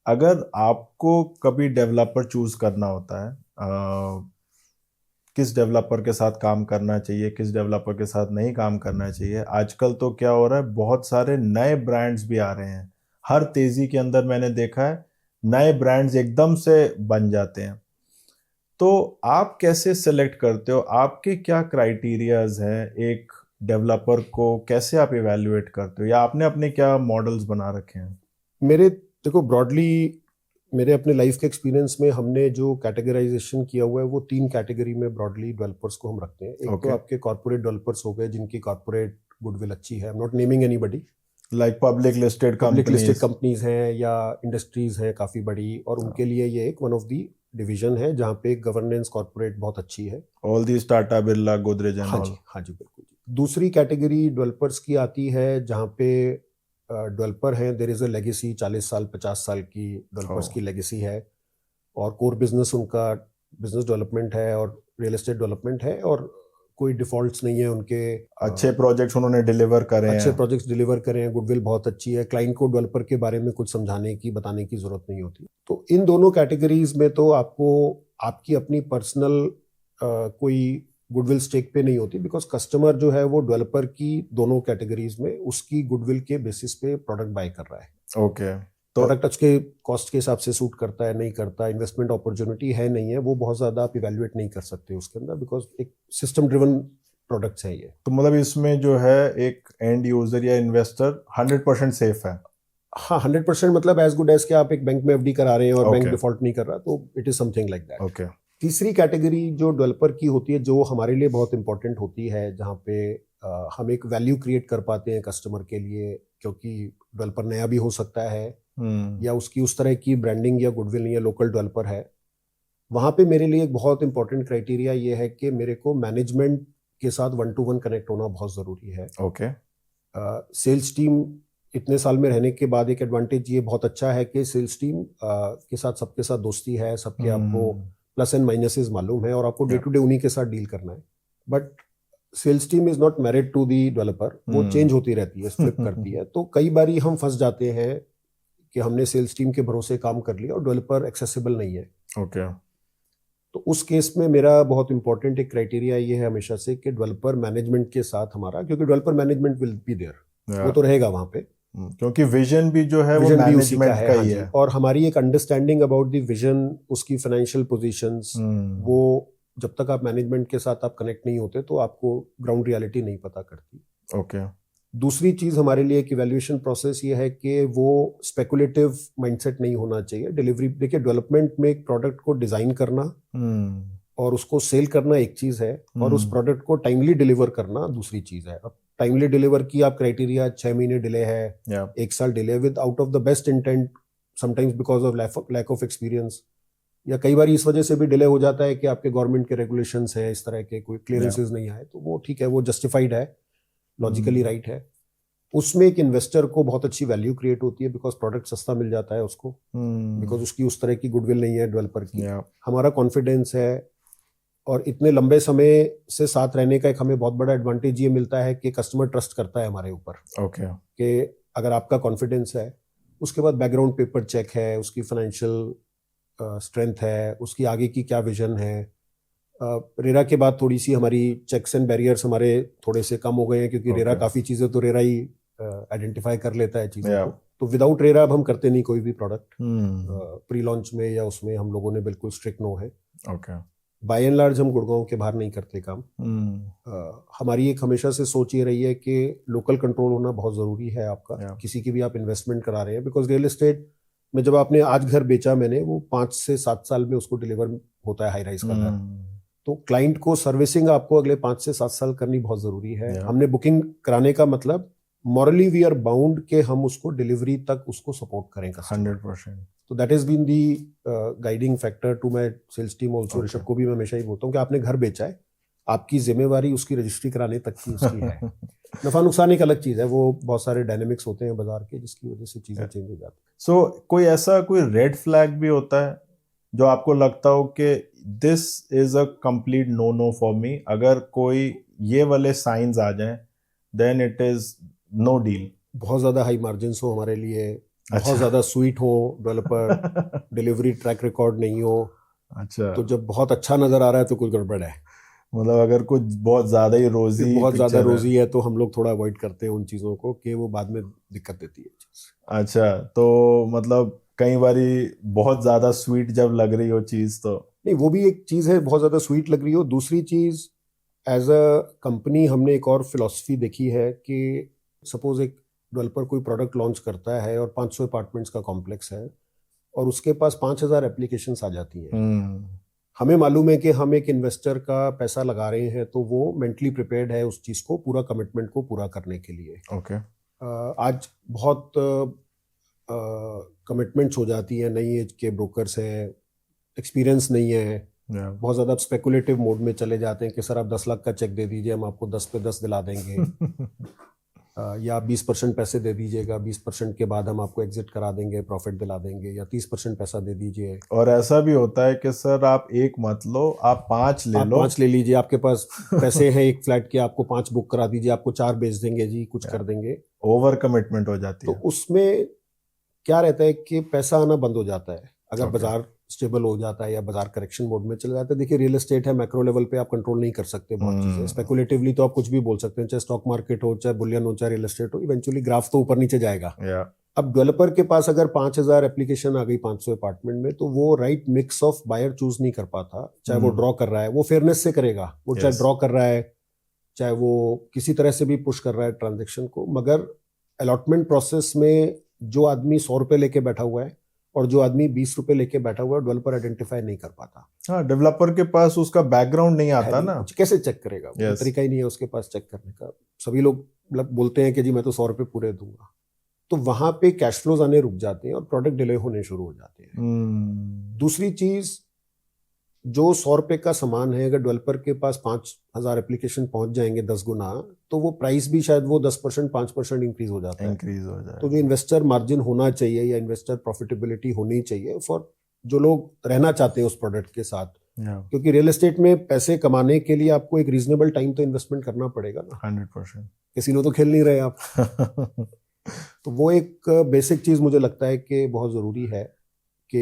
अगर आपको कभी डेवलपर चूज करना होता है, किस डेवलपर के साथ काम करना चाहिए, किस डेवलपर के साथ नहीं काम करना चाहिए, आजकल तो क्या हो रहा है, बहुत सारे नए ब्रांड्स भी आ रहे हैं। हर तेजी के अंदर मैंने देखा है नए ब्रांड्स एकदम से बन जाते हैं। तो आप कैसे सेलेक्ट करते हो, आपके क्या क्राइटेरियाज हैं, एक डेवलपर को कैसे आप इवेल्युएट करते हो, या आपने अपने क्या मॉडल्स बना रखे हैं? मेरे देखो ब्रॉडली मेरे अपने लाइफ के एक्सपीरियंस में हमने जो कैटेगराइजेशन किया हुआ है वो 3 कैटेगरी में ब्रॉडली डेवलपर्स को हम रखते हैं। एक तो ओके। आपके कॉर्पोरेट डेवलपर्स हो गए जिनकी कॉर्पोरेट गुडविल अच्छी है, I am not naming anybody. Like public listed public listed companies. Companies हैं या इंडस्ट्रीज हैं काफ़ी बड़ी, और उनके लिए ये एक वन ऑफ दी डिवीजन है जहाँ पे गवर्नेंस कॉर्पोरेट बहुत अच्छी है। All these Tata Birla Godrej and हाँ ऑल। जी, हाँ जी, बिल्कुल जी। दूसरी कैटेगरी डेवलपर्स की आती है जहाँ पे डेवलपर हैं, देर इज़ अ लेगेसी, 40 साल 50 साल की डेवलपर्स की लेगेसी है, और कोर बिजनेस उनका बिजनेस डेवलपमेंट है और रियल एस्टेट डेवलपमेंट है, और कोई डिफॉल्ट्स नहीं है उनके। अच्छे प्रोजेक्ट्स उन्होंने डिलीवर करे अच्छे हैं। प्रोजेक्ट्स डिलीवर करें, गुडविल बहुत अच्छी है, क्लाइंट को डेवलपर के बारे में कुछ समझाने की बताने की जरूरत नहीं होती। तो इन दोनों कैटेगरीज में तो आपको आपकी अपनी पर्सनल कोई गुडविल स्टेक पे नहीं होती, बिकॉज कस्टमर जो है वो डेवलपर की दोनों कैटेगरीज में उसकी गुडविल के बेसिस पे प्रोडक्ट बाय कर रहा है। ओके। तो प्रोडक्ट उसके कॉस्ट के हिसाब से सूट करता है नहीं करता, इन्वेस्टमेंट अपॉर्चुनिटी है नहीं है, वो बहुत ज़्यादा आप इवेल्युएट नहीं कर सकते उसके अंदर, बिकॉज एक सिस्टम ड्रिवन प्रोडक्ट्स है ये। तो मतलब इसमें जो है एक एंड यूजर या इन्वेस्टर 100% सेफ है। हाँ, 100% मतलब एज गुड एज के आप एक बैंक में एफडी करा रहे हैं और बैंक ओके। डिफॉल्ट नहीं कर रहा, तो it is something like that. Okay. तीसरी कैटेगरी जो डेवलपर की होती है, जो हमारे लिए बहुत इंपॉर्टेंट होती है, जहाँ पे हम एक वैल्यू क्रिएट कर पाते हैं कस्टमर के लिए, क्योंकि डेवलपर नया भी हो सकता है हम्म। या उसकी उस तरह की ब्रांडिंग या गुडविल नहीं है, लोकल डेवलपर है। वहाँ पे मेरे लिए एक बहुत इंपॉर्टेंट क्राइटेरिया ये है कि मेरे को मैनेजमेंट के साथ 1 to 1 कनेक्ट होना बहुत ज़रूरी है। ओके। सेल्स टीम इतने साल में रहने के बाद एक एडवांटेज ये बहुत अच्छा है कि सेल्स टीम के साथ सबके साथ दोस्ती है, सबके आपको हम्म। प्लस एंड माइनसेस मालूम है और आपको डे या। टू डे उन्हीं के साथ डील करना है। But sales team is not married to the developer, वो चेंज होती रहती है, फ्लिप करती है। तो कई बारी हम फंस जाते हैं कि हमने सेल्स टीम के भरोसे काम कर लिया और डेवलपर एक्सेसिबल नहीं है। ओके। तो उस केस में मेरा बहुत इंपॉर्टेंट एक क्राइटेरिया ये है हमेशा से कि डेवलपर मैनेजमेंट के साथ हमारा, क्योंकि developer management will be there, वो तो रहेगा वहां पे। क्योंकि विजन भी जो है वो विजन भी उसी का मैनेजमेंट है, का हाँ ही जी, है। और हमारी एक अंडरस्टैंडिंग अबाउट द विजन, उसकी फाइनेंशियल पोजीशंस, हम्म। वो जब तक आप मैनेजमेंट के साथ आप कनेक्ट नहीं होते तो आपको ग्राउंड रियलिटी नहीं पता करती। ओके। दूसरी चीज हमारे लिए एक इवैल्यूएशन प्रोसेस ये है कि वो स्पेकुलेटिव माइंडसेट नहीं होना चाहिए। डिलीवरी, देखिए डेवलपमेंट में एक प्रोडक्ट को डिजाइन करना हम्म। और उसको सेल करना एक चीज है, और उस हम्म। प्रोडक्ट को टाइमली डिलीवर करना दूसरी चीज है। अब टाइमली डिलीवर की आप क्राइटेरिया 6 महीने डिले है, या। 1 साल delay with out of the best intent, sometimes because of lack of experience, या कई बार इस वजह से भी डिले हो जाता है कि आपके गवर्नमेंट के रेगुलेशंस हैं इस तरह के, कोई या। क्लियरेंसेज नहीं आए, तो वो ठीक है, वो जस्टिफाइड है, लॉजिकली हम्म। राइट है। उसमें एक इन्वेस्टर को बहुत अच्छी वैल्यू क्रिएट होती है, बिकॉज प्रोडक्ट सस्ता मिल जाता है उसको, बिकॉज उसकी उस तरह की गुडविल नहीं है डेवलपर की। या। हमारा कॉन्फिडेंस है, और इतने लंबे समय से साथ रहने का एक हमें बहुत बड़ा एडवांटेज ये मिलता है कि कस्टमर ट्रस्ट करता है हमारे ऊपर, ओके। कि अगर आपका कॉन्फिडेंस है, उसके बाद बैकग्राउंड पेपर चेक है, उसकी फाइनेंशियल स्ट्रेंथ है, उसकी आगे की क्या विजन है। रेरा के बाद थोड़ी सी हमारी चेक्स एंड बैरियर्स हमारे थोड़े से कम हो गए हैं, क्योंकि रेरा ओके। काफ़ी चीज़ें तो रेरा ही आइडेंटिफाई कर लेता है चीज़ों या। को। तो विदाउट रेरा अब हम करते नहीं कोई भी प्रोडक्ट, हम्म। प्री लॉन्च में या उसमें हम लोगों ने बिल्कुल स्ट्रिक्ट नो है। ओके। बाय एंड लार्ज हम गुड़गांव के बाहर नहीं करते काम। हम्म। हमारी एक हमेशा से सोच ये रही है कि लोकल कंट्रोल होना बहुत ज़रूरी है आपका, या। किसी की भी आप इन्वेस्टमेंट करा रहे हैं, बिकॉज रियल एस्टेट में जब आपने आज घर बेचा, मैंने वो 5 से 7 साल में उसको डिलीवर होता है हाई राइज का घर। तो क्लाइंट को सर्विसिंग आपको अगले 5 से 7 साल करनी बहुत ज़रूरी है। या। हमने बुकिंग कराने का मतलब मॉरली वी आर बाउंड के हम उसको डिलीवरी तक उसको सपोर्ट करें कस्टमर। 100%। तो that is been the guiding factor to my sales team also. Rishabh को भी मैं हमेशा ही बोलता हूँ कि आपने घर बेचा है, आपकी जिम्मेवारी उसकी रजिस्ट्री कराने तक की उसकी है। नफा नुकसान एक अलग चीज है, वो बहुत सारे डायनेमिक्स होते हैं बाजार के जिसकी वजह से चीजें चेंज हो जाती सो कोई ऐसा कोई रेड फ्लैग भी होता है जो आपको लगता हो कि this is a complete no no for me, अगर कोई ये वाले साइंस आ जाएं then it is no deal? है। बहुत ज्यादा हाई मार्जिन हो हमारे लिए, बहुत अच्छा। ज्यादा स्वीट हो डेवलपर, डिलीवरी ट्रैक रिकॉर्ड नहीं हो, अच्छा, तो जब बहुत अच्छा नजर आ रहा है तो कुछ गड़बड़ है। मतलब अगर कुछ बहुत ज्यादा ही फिर रोजी बहुत ज्यादा पिक्चर है। रोजी है तो हम लोग थोड़ा अवॉइड करते हैं उन चीजों को, कि वो बाद में दिक्कत देती है चीज। अच्छा, तो मतलब कई बारी बहुत ज्यादा स्वीट जब लग रही हो चीज तो। नहीं, वो भी एक चीज है, बहुत ज्यादा स्वीट लग रही हो। दूसरी चीज, एज अ कंपनी हमने एक और फिलॉसफी देखी है कि सपोज एक डेवलपर कोई प्रोडक्ट लॉन्च करता है और 500 अपार्टमेंट्स का कॉम्प्लेक्स है और उसके पास 5,000 एप्लीकेशंस आ जाती हैं। हम्म। हमें मालूम है कि हम एक इन्वेस्टर का पैसा लगा रहे हैं, तो वो मेंटली प्रिपेयर्ड है उस चीज़ को, पूरा कमिटमेंट को पूरा करने के लिए। ओके। आज बहुत कमिटमेंट्स हो जाती हैं, नई एज के ब्रोकर्स हैं, एक्सपीरियंस नहीं है, या बहुत ज़्यादा स्पेकुलेटिव मोड में चले जाते हैं कि सर आप 10 लाख का चेक दे दीजिए, हम आपको 10 पे 10 दिला देंगे। या 20% पैसे दे दीजिएगा, 20% के बाद हम आपको एग्जिट करा देंगे, प्रॉफिट दिला देंगे, या 30% पैसा दे दीजिए। और ऐसा भी होता है कि सर आप एक मत लो, आप 5 ले आप लो। 5 ले लीजिए, आपके पास पैसे हैं एक फ्लैट के, आपको 5 बुक करा दीजिए, आपको 4 बेच देंगे जी, कुछ कर देंगे। ओवर कमिटमेंट हो जाती तो है। उसमें क्या रहता है कि पैसा आना बंद हो जाता है अगर Okay. बाजार स्टेबल हो जाता है या बाजार करेक्शन मोड में चला जाता है। देखिए, रियल एस्टेट है, मैक्रो लेवल पे आप कंट्रोल नहीं कर सकते बहुत चीजें। स्पेकुलेटिवली तो आप कुछ भी बोल सकते हैं, चाहे स्टॉक मार्केट हो, चाहे बुलियन हो, चाहे रियल एस्टेट हो, इवेंचुअली ग्राफ तो ऊपर नीचे जाएगा। या अब डेवलपर के पास अगर 5,000 एप्लीकेशन आ गई 500 अपार्टमेंट में, तो वो right mix of buyer choose नहीं कर पाता। चाहे वो ड्रॉ कर रहा है, वो फेयरनेस से करेगा, वो चाहे Yes. ड्रॉ कर रहा है, चाहे वो किसी तरह से भी पुश कर रहा है ट्रांजेक्शन को, मगर अलॉटमेंट प्रोसेस में जो आदमी 100 रुपए लेके बैठा हुआ है और जो आदमी 20 रुपए लेके बैठा हुआ है, डेवलपर आइडेंटिफाई नहीं कर पाता। हाँ, डेवलपर के पास उसका बैकग्राउंड नहीं है आता नहीं, ना। कुछ कैसे चेक करेगा, वो Yes. तरीका ही नहीं है उसके पास चेक करने का। सभी लोग मतलब बोलते हैं कि जी मैं तो 100 रुपए पूरे दूंगा, तो वहां पे कैश फ्लोज आने रुक जाते हैं और प्रोडक्ट डिले होने शुरू हो जाते हैं। दूसरी चीज, जो 100 रुपए का सामान है, अगर डेवलपर के पास 5,000 एप्लीकेशन पहुंच जाएंगे 10 गुना, तो वो प्राइस भी शायद वो 10% 5% इंक्रीज हो जाता है। इंक्रीज हो जाए। तो जो इन्वेस्टर मार्जिन होना चाहिए या इन्वेस्टर प्रॉफिटेबिलिटी होनी चाहिए फॉर जो लोग रहना चाहते हैं उस प्रोडक्ट के साथ, क्योंकि रियल एस्टेट में पैसे कमाने के लिए आपको एक रीजनेबल टाइम तो इन्वेस्टमेंट करना पड़ेगा ना। 100%। कैसीनो तो खेल नहीं रहे आप। तो वो एक बेसिक चीज मुझे लगता है कि बहुत जरूरी है कि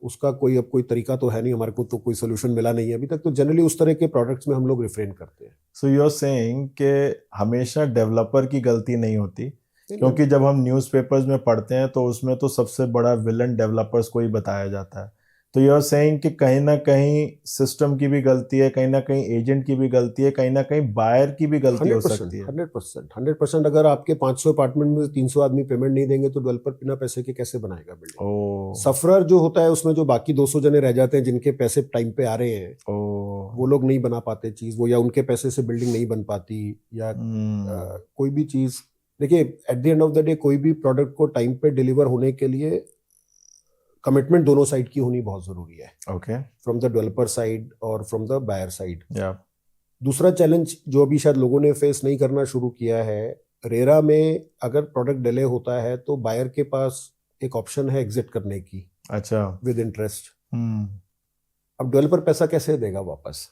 उसका कोई तरीका तो है नहीं, हमारे को तो कोई सोल्यूशन मिला नहीं है अभी तक। तो जनरली उस तरह के प्रोडक्ट्स में हम लोग रिफ्रेन करते हैं। सो यू आर सेइंग कि हमेशा डेवलपर की गलती नहीं होती, क्योंकि जब हम न्यूज़पेपर्स में पढ़ते हैं तो उसमें तो सबसे बड़ा विलन डेवलपर्स को ही बताया जाता है। तो यू आर सेइंग कि कहीं ना कहीं सिस्टम की भी गलती है, कहीं ना कहीं एजेंट की भी गलती है, कहीं ना कहीं बायर की भी गलती हो सकती है। 100%। अगर आपके 500 अपार्टमेंट में 300 आदमी पेमेंट नहीं देंगे तो डेवलपर बिना पैसे के कैसे बनाएगा बिल्डिंग? ओ सफरर जो होता है उसमें जो बाकी 200 जने रह जाते हैं जिनके पैसे टाइम पे आ रहे हैं, ओ वो लोग नहीं बना पाते चीज, वो या उनके पैसे से बिल्डिंग नहीं बन पाती, या कोई भी चीज। देखिए, at the end of the day कोई भी प्रोडक्ट को टाइम पे डिलीवर होने के लिए कमिटमेंट दोनों साइड की होनी बहुत जरूरी है, okay. From the developer side और फ्रॉम द बायर साइड। या दूसरा चैलेंज जो अभी शायद लोगों ने फेस नहीं करना शुरू किया है, रेरा में अगर प्रोडक्ट डिले होता है तो बायर के पास एक ऑप्शन है एग्जिट करने की, अच्छा। With interest. हम्म अब डेवलपर पैसा कैसे देगा वापस?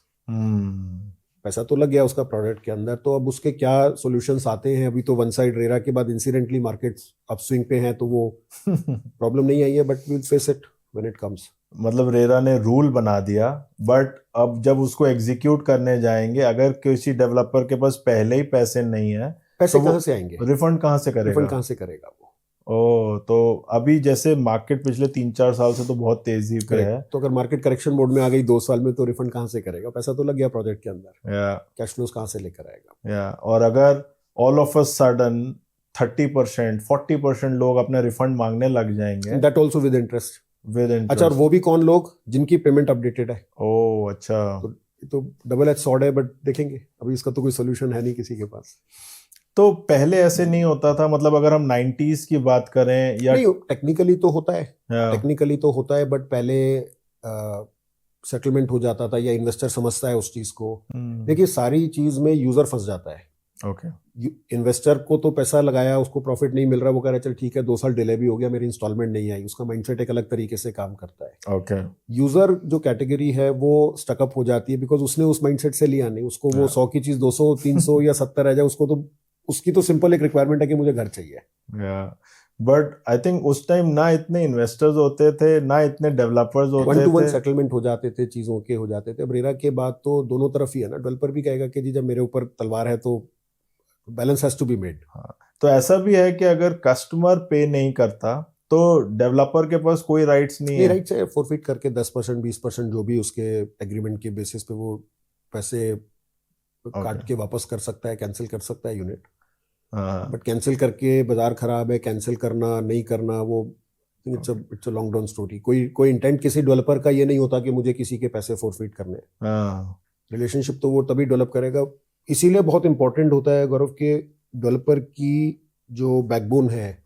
पैसा तो लग गया उसका प्रोडक्ट के अंदर, तो अब उसके क्या सॉल्यूशंस आते हैं? अभी तो वन साइड रेरा के बाद इंसिडेंटली मार्केट्स अपस्विंग पे हैं, तो वो प्रॉब्लम नहीं आई है, but we will face it when it comes. मतलब रेरा ने रूल बना दिया, बट अब जब उसको एग्जीक्यूट करने जाएंगे, अगर किसी डेवलपर के पास पहले ही पैसे नहीं है, पैसे तो कहाँ से आएंगे? रिफंड कहाँ से करेगा? रिफंड कहाँ से करेगा वो? ओ, तो अभी जैसे मार्केट पिछले 3-4 साल से तो बहुत तेजी पे है, तो अगर मार्केट करेक्शन मोड में आ गई 2 साल में, तो रिफंड कहाँ से करेगा? पैसा तो लग गया प्रोजेक्ट के अंदर, या कैश फ्लोज कहाँ से लेकर आएगा? या और अगर ऑल ऑफ अ सडन 30% 40% लोग अपना रिफंड मांगने लग जाएंगे, that also with interest. With interest. अच्छा, और वो भी कौन लोग जिनकी पेमेंट अपडेटेड है? ओ अच्छा। तो डबल एज सॉर्ड है, बट देखेंगे, अभी इसका तो कोई सोल्यूशन है नहीं किसी के पास। तो पहले ऐसे नहीं होता था, मतलब अगर हम 90s की बात करें या नहीं, टेक्निकली तो होता है, टेक्निकली तो होता है, बट पहले सेटलमेंट हो जाता था या इन्वेस्टर समझता है उस चीज को। देखिए, सारी चीज में यूजर फंस जाता है। ओके। इन्वेस्टर को तो पैसा लगाया, उसको प्रॉफिट नहीं मिल रहा, वो कह रहा है चल ठीक है 2 साल डिले भी हो गया, मेरी इंस्टॉलमेंट नहीं आई, उसका माइंडसेट एक अलग तरीके से काम करता है। ओके। यूजर जो कैटेगरी है वो स्टकअप हो जाती है, बिकॉज उसने उस माइंडसेट से लिया नहीं। उसको वो 100 की चीज 200 300 या 70 रह जाए, उसको तो उसकी तो सिंपल एक रिक्वायरमेंट है कि मुझे घर चाहिए। बट आई थिंक उस टाइम ना इतने इन्वेस्टर्स होते थे, ना इतने डेवलपर्स वन होते टू वन थे। सेटलमेंट हो जाते थे, चीजों के हो जाते थे। अब रेरा के बाद तो दोनों तरफ ही है ना, डेवलपर भी कहेगा कि जी जब मेरे ऊपर तलवार है तो balance has to be made. हाँ, तो ऐसा भी है कि अगर कस्टमर पे नहीं करता तो डेवलपर के पास कोई राइट्स नहीं नहीं, है। राइट से फोरफिट करके 10% 20% जो भी उसके एग्रीमेंट के बेसिस पे वो पैसे काट के वापस कर सकता है, कैंसिल कर सकता है यूनिट। हाँ, बट कैंसिल करके बाजार खराब है, कैंसिल करना नहीं करना, वो it's a long run story. कोई इंटेंट किसी डेवलपर का ये नहीं होता कि मुझे किसी के पैसे फोरफिट करने हैं। हाँ, रिलेशनशिप तो वो तभी डेवलप करेगा। इसीलिए बहुत इंपॉर्टेंट होता है गौरव के डेवलपर की जो बैकबोन है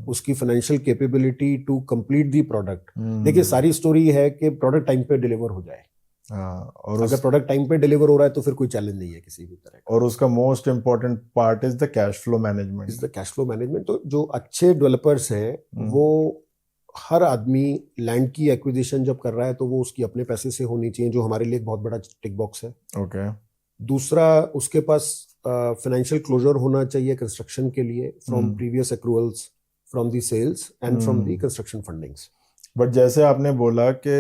उसकी financial capability to complete the product. देखिए सारी स्टोरी है कि प्रोडक्ट टाइम पे डिलीवर हो जाए। हाँ, और अगर प्रोडक्ट टाइम पे डिलीवर हो रहा है तो फिर कोई चैलेंज नहीं है किसी भी तरह का। और उसका most important part is the cash flow is management. The cash flow management. तो जो अच्छे डेवलपर्स हैं वो, हर आदमी लैंड की एक्विजिशन जब कर रहा है तो वो उसकी अपने पैसे से होनी चाहिए, जो हमारे लिए एक बहुत बड़ा टिक बॉक्स है। ओके। दूसरा, उसके पास फाइनेंशियल क्लोजर होना चाहिए कंस्ट्रक्शन के लिए, from previous accruals, from the sales and from the construction fundings. But जैसे आपने बोला कि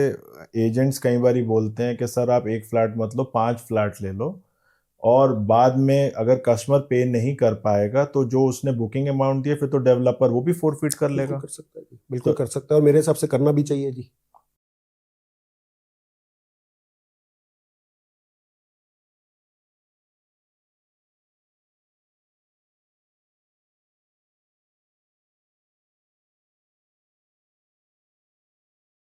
एजेंट्स कई बार बोलते हैं कि सर आप एक फ्लैट मत लो, 5 फ्लैट ले लो, और बाद में अगर कस्टमर पे नहीं कर पाएगा तो जो उसने बुकिंग अमाउंट दिया फिर तो डेवलपर वो भी फोरफिट कर बिल्कुल लेगा। कर सकता है जी, बिल्कुल तो कर सकता है, और मेरे हिसाब से करना भी चाहिए जी।